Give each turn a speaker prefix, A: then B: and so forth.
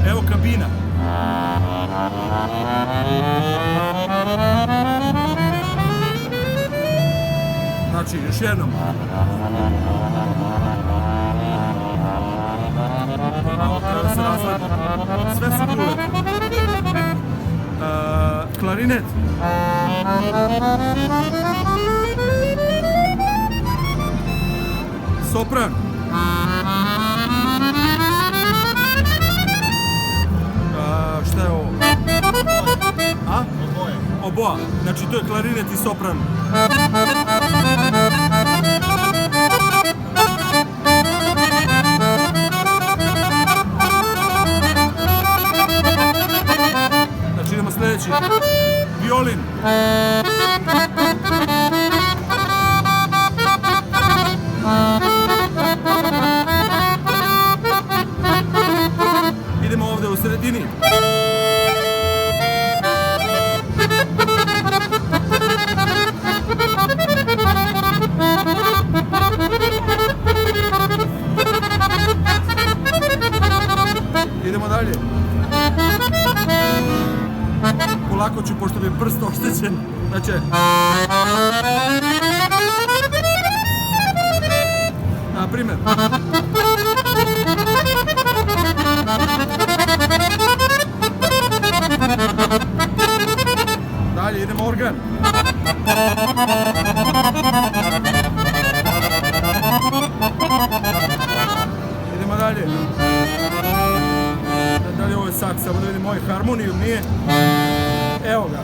A: Evo kabina. Znači, još jednom. Treba da se razgleda. Sve su bule. Klarinet. Sopran. Šta je ovo? A? Oboa. Znači to je klarinet i sopran. Znači idemo sljedeći. Violin. Idemo ovdje u sredini. Idemo dalje. Polako ću, pošto mi je prst oštećen. Znači... Na primjer. Dalje, idemo organ. Idemo dalje. Da li ovo je saks, samo da vidim moju harmoniju, nije? Evo ga.